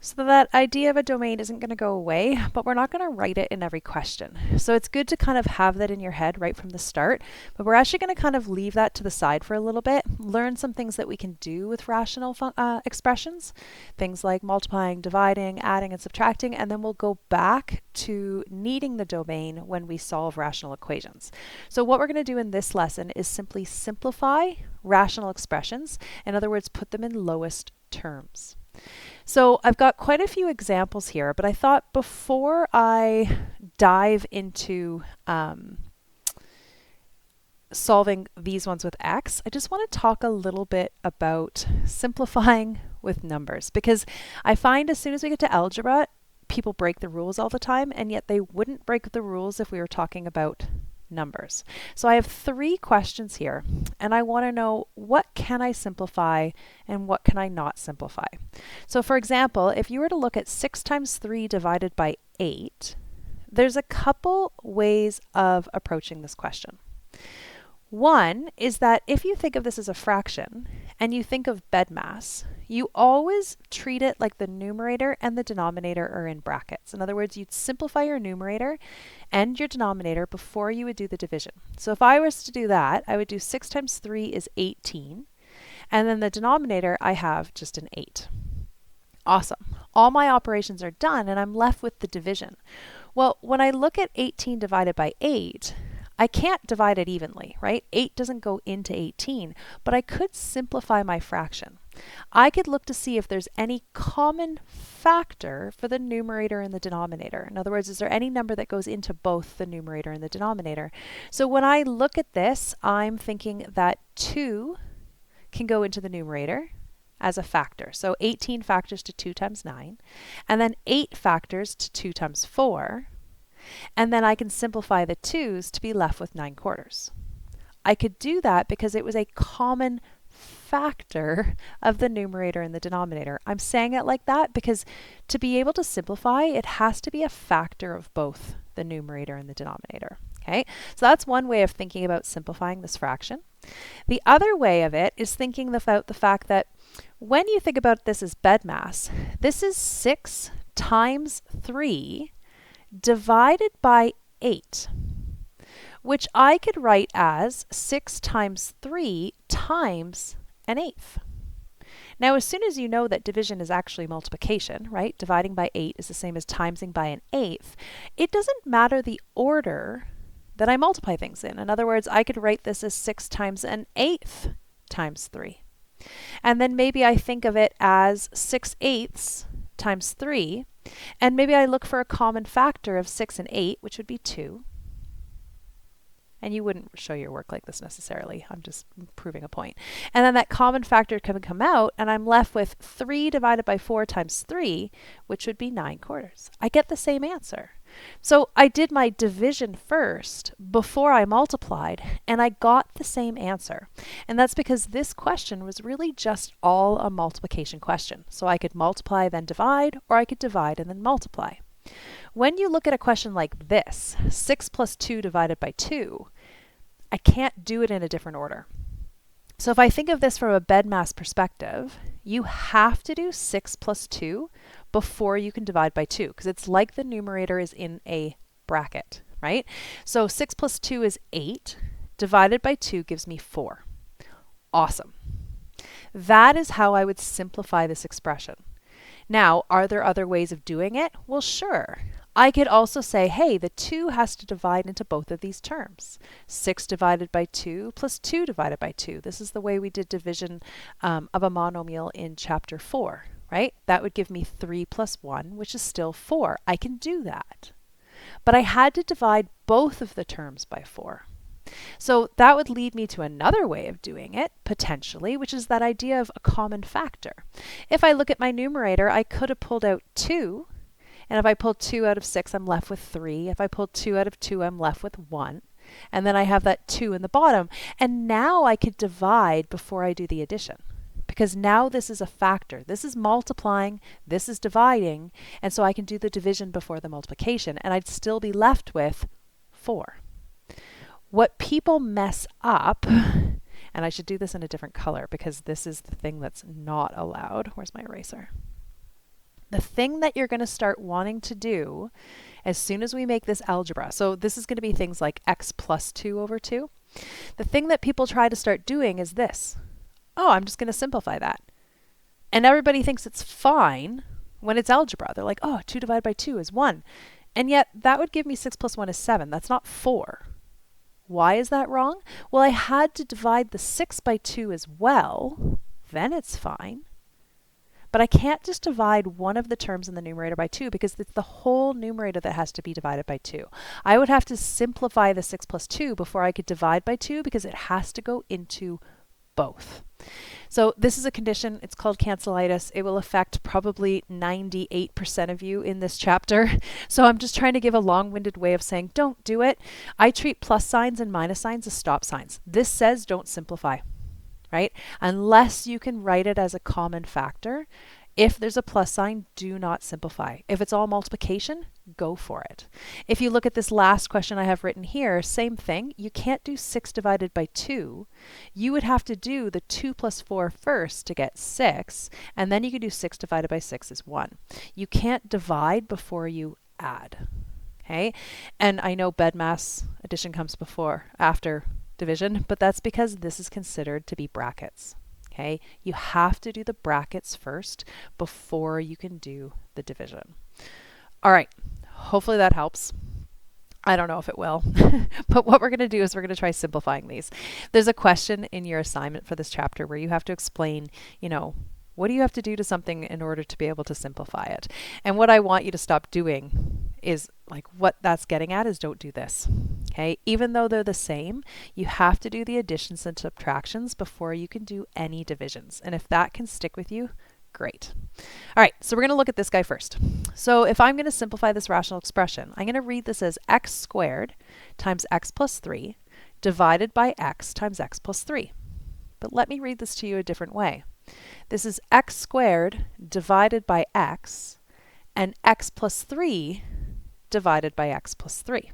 So that idea of a domain isn't going to go away, but we're not going to write it in every question. So it's good to kind of have that in your head right from the start, but we're actually going to kind of leave that to the side for a little bit, learn some things that we can do with rational expressions, things like multiplying, dividing, adding, and subtracting, and then we'll go back to needing the domain when we solve rational equations. So what we're going to do in this lesson is simply simplify rational expressions. In other words, put them in lowest terms. So I've got quite a few examples here, but I thought before I dive into solving these ones with x, I just want to talk a little bit about simplifying with numbers, because I find as soon as we get to algebra, people break the rules all the time, and yet they wouldn't break the rules if we were talking about numbers. So I have 3 questions here, and I want to know, what can I simplify and what can I not simplify? So for example, if you were to look at 6 times 3 divided by 8, there's a couple ways of approaching this question. One is that if you think of this as a fraction and you think of BEDMAS, you always treat it like the numerator and the denominator are in brackets. In other words, you'd simplify your numerator and your denominator before you would do the division. So if I was to do that, I would do 6 times 3 is 18, and then the denominator I have just an 8. Awesome. All my operations are done and I'm left with the division. Well, when I look at 18 divided by 8, I can't divide it evenly, right? 8 doesn't go into 18, but I could simplify my fraction. I could look to see if there's any common factor for the numerator and the denominator. In other words, is there any number that goes into both the numerator and the denominator? So when I look at this, I'm thinking that 2 can go into the numerator as a factor. So 18 factors to 2 times 9, and then 8 factors to 2 times 4. And then I can simplify the 2's to be left with 9/4. I could do that because it was a common factor of the numerator and the denominator. I'm saying it like that because to be able to simplify, it has to be a factor of both the numerator and the denominator. Okay, so that's one way of thinking about simplifying this fraction. The other way of it is thinking about the fact that when you think about this as BEDMAS, this is 6 times 3 divided by 8, which I could write as 6 times 3 times an eighth. Now, as soon as you know that division is actually multiplication, right? Dividing by 8 is the same as timesing by an eighth. It doesn't matter the order that I multiply things in. In other words, I could write this as 6 times an eighth times 3. And then maybe I think of it as 6/8 times 3. And maybe I look for a common factor of 6 and 8, which would be 2. And you wouldn't show your work like this necessarily. I'm just proving a point. And then that common factor can come out, and I'm left with 3 divided by 4 times 3, which would be 9/4. I get the same answer. So I did my division first before I multiplied, and I got the same answer. And that's because this question was really just all a multiplication question. So I could multiply, then divide, or I could divide and then multiply. When you look at a question like this, 6 plus 2 divided by 2, I can't do it in a different order. So if I think of this from a BEDMAS perspective, you have to do 6 plus 2 before you can divide by 2, because it's like the numerator is in a bracket, right? So 6 plus 2 is 8, divided by 2 gives me 4. Awesome. That is how I would simplify this expression. Now, are there other ways of doing it? Well, sure. I could also say, hey, the 2 has to divide into both of these terms. 6 divided by 2 plus 2 divided by 2. This is the way we did division of a monomial in chapter 4, right? That would give me 3 plus 1, which is still 4. I can do that. But I had to divide both of the terms by 4. So that would lead me to another way of doing it, potentially, which is that idea of a common factor. If I look at my numerator, I could have pulled out 2. And if I pull 2 out of 6, I'm left with 3. If I pull 2 out of 2, I'm left with 1. And then I have that 2 in the bottom. And now I could divide before I do the addition, because now this is a factor. This is multiplying, this is dividing, and so I can do the division before the multiplication, and I'd still be left with 4. What people mess up, and I should do this in a different color because this is the thing that's not allowed. Where's my eraser? The thing that you're going to start wanting to do as soon as we make this algebra, so this is going to be things like x plus 2 over 2. The thing that people try to start doing is this. Oh, I'm just going to simplify that. And everybody thinks it's fine when it's algebra. They're like, oh, 2 divided by 2 is 1. And yet that would give me 6 plus 1 is 7. That's not 4. Why is that wrong? Well, I had to divide the 6 by 2 as well. Then it's fine. But I can't just divide one of the terms in the numerator by 2 because it's the whole numerator that has to be divided by 2. I would have to simplify the 6 plus 2 before I could divide by 2 because it has to go into both. So this is a condition. It's called cancelitis. It will affect probably 98% of you in this chapter. So I'm just trying to give a long-winded way of saying don't do it. I treat plus signs and minus signs as stop signs. This says don't simplify. Right? Unless you can write it as a common factor. If there's a plus sign, do not simplify. If it's all multiplication, go for it. If you look at this last question I have written here, same thing. You can't do 6 divided by 2. You would have to do the 2 plus 4 first to get 6, and then you can do 6 divided by 6 is 1. You can't divide before you add. Okay? And I know BEDMAS addition comes after division, but that's because this is considered to be brackets. Okay, you have to do the brackets first before you can do the division. All right, hopefully that helps. I don't know if it will, but what we're going to do is we're going to try simplifying these. There's a question in your assignment for this chapter where you have to explain, what do you have to do to something in order to be able to simplify it? And what I want you to stop doing is, what that's getting at is don't do this. Okay, even though they're the same, you have to do the additions and subtractions before you can do any divisions. And if that can stick with you, great. All right, so we're going to look at this guy first. So if I'm going to simplify this rational expression, I'm going to read this as x squared times x plus 3 divided by x times x plus 3. But let me read this to you a different way. This is x squared divided by x and x plus 3 divided by x plus 3.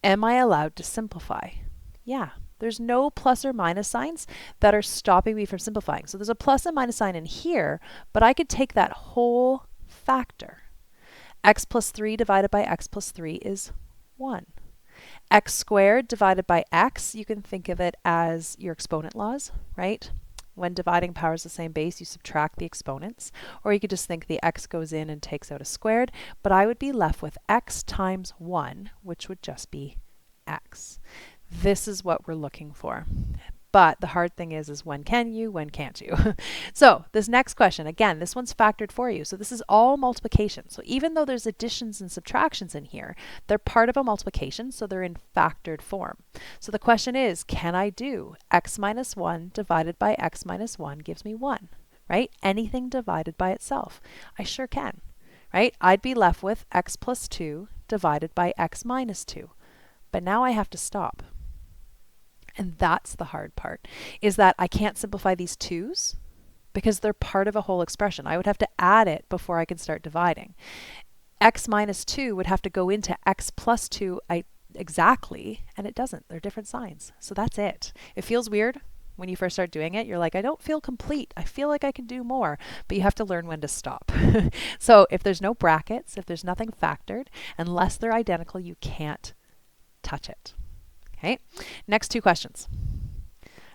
Am I allowed to simplify? Yeah. There's no plus or minus signs that are stopping me from simplifying. So there's a plus and minus sign in here, but I could take that whole factor. X plus 3 divided by x plus 3 is 1. X squared divided by x, you can think of it as your exponent laws, right? When dividing powers the same base, you subtract the exponents. Or you could just think the x goes in and takes out a squared. But I would be left with x times 1, which would just be x. This is what we're looking for. But the hard thing is when can you, when can't you? So this next question, again, this one's factored for you. So this is all multiplication. So even though there's additions and subtractions in here, they're part of a multiplication, so they're in factored form. So the question is, can I do x minus 1 divided by x minus 1 gives me 1, right? Anything divided by itself. I sure can, right? I'd be left with x plus 2 divided by x minus 2. But now I have to stop. And that's the hard part, is that I can't simplify these 2's because they're part of a whole expression. I would have to add it before I can start dividing. X minus 2 would have to go into x plus 2 exactly, and it doesn't. They're different signs. So that's it. It feels weird when you first start doing it. You're like, I don't feel complete. I feel like I can do more, but you have to learn when to stop. So if there's no brackets, if there's nothing factored, unless they're identical, you can't touch it. Okay, next 2 questions.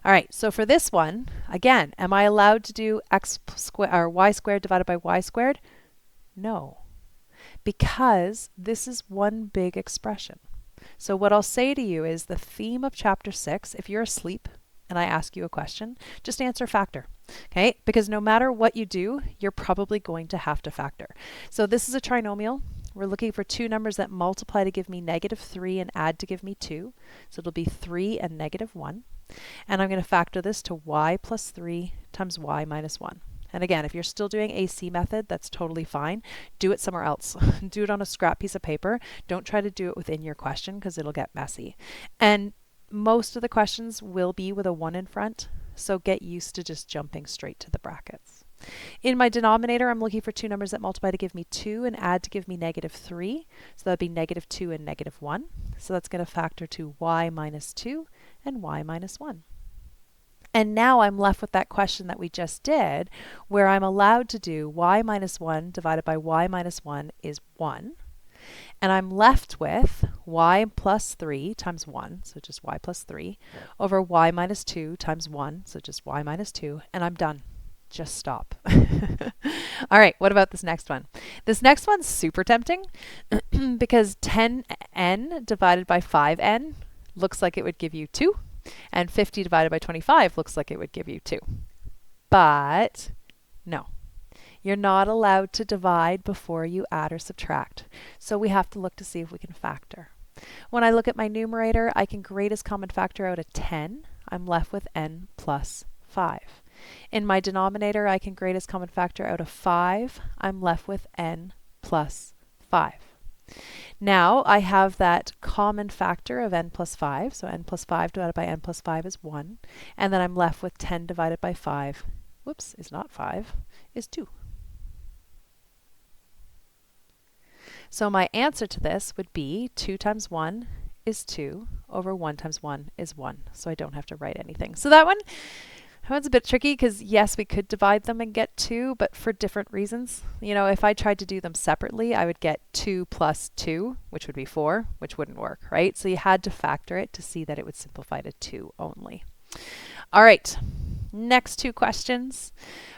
All right, so for this one, again, am I allowed to do x squared or y squared divided by y squared? No, because this is one big expression. So what I'll say to you is the theme of chapter 6, if you're asleep and I ask you a question, just answer factor. Okay, because no matter what you do, you're probably going to have to factor. So this is a trinomial. We're looking for 2 numbers that multiply to give me -3 and add to give me 2. So it'll be 3 and -1. And I'm going to factor this to y plus 3 times y minus 1. And again, if you're still doing AC method, that's totally fine. Do it somewhere else. Do it on a scrap piece of paper. Don't try to do it within your question because it'll get messy. And most of the questions will be with a 1 in front. So get used to just jumping straight to the brackets. In my denominator, I'm looking for 2 numbers that multiply to give me 2 and add to give me -3. So that would be -2 and -1. So that's going to factor to y minus 2 and y minus 1. And now I'm left with that question that we just did, where I'm allowed to do y minus 1 divided by y minus 1 is 1. And I'm left with y plus 3 times 1, so just y plus 3, over y minus 2 times 1, so just y minus 2, and I'm done. Just stop. All right, what about this next one? This next one's super tempting because 10n divided by 5n looks like it would give you 2, and 50 divided by 25 looks like it would give you 2. But no, you're not allowed to divide before you add or subtract. So we have to look to see if we can factor. When I look at my numerator, I can greatest common factor out a 10. I'm left with n plus 5. In my denominator, I can greatest common factor out of 5. I'm left with n plus 5. Now I have that common factor of n plus 5, so n plus 5 divided by n plus 5 is 1, and then I'm left with 10 divided by 5, whoops, is not 5, is 2. So my answer to this would be 2 times 1 is 2 over 1 times 1 is 1, so I don't have to write anything. So that one's a bit tricky because yes, we could divide them and get 2, but for different reasons. You know, if I tried to do them separately, I would get 2 plus 2, which would be 4, which wouldn't work, right? So you had to factor it to see that it would simplify to 2 only. All right, next two questions.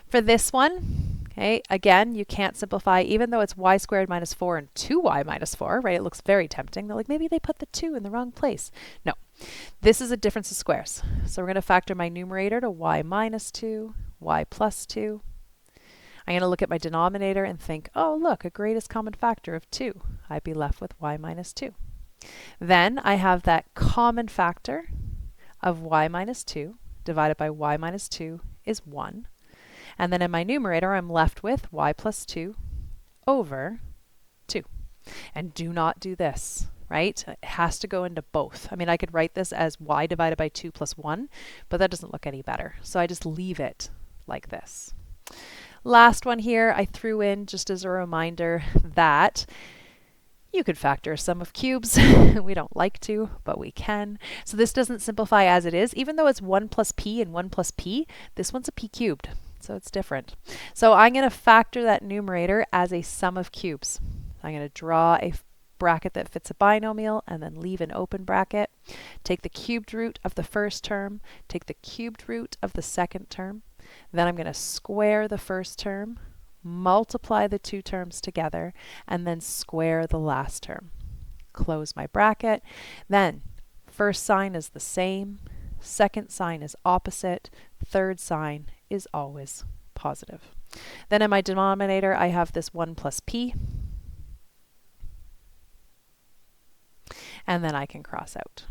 For this one, okay, again, you can't simplify, even though it's y squared minus 4 and 2y minus 4, right? It looks very tempting. They're like, maybe they put the 2 in the wrong place. No. This is a difference of squares. So we're going to factor my numerator to y minus 2, y plus 2. I'm going to look at my denominator and think, oh, look, a greatest common factor of 2. I'd be left with y minus 2. Then I have that common factor of y minus 2 divided by y minus 2 is 1. And then in my numerator, I'm left with y plus 2 over 2. And do not do this, right? It has to go into both. I mean, I could write this as y divided by 2 plus 1, but that doesn't look any better. So I just leave it like this. Last one here, I threw in just as a reminder that you could factor a sum of cubes. We don't like to, but we can. So this doesn't simplify as it is. Even though it's 1 plus p and 1 plus p, this one's a p cubed. So it's different. So I'm going to factor that numerator as a sum of cubes. I'm going to draw a bracket that fits a binomial and then leave an open bracket. Take the cubed root of the first term, take the cubed root of the second term. Then I'm going to square the first term, multiply the two terms together, and then square the last term. Close my bracket. Then first sign is the same, second sign is opposite, third sign is always positive. Then in my denominator, I have this 1 plus p. And then I can cross out.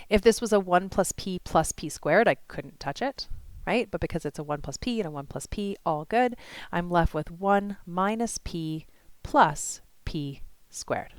If this was a 1 plus p squared, I couldn't touch it, right? But because it's a 1 plus p and a 1 plus p, all good. I'm left with 1 minus p plus p squared.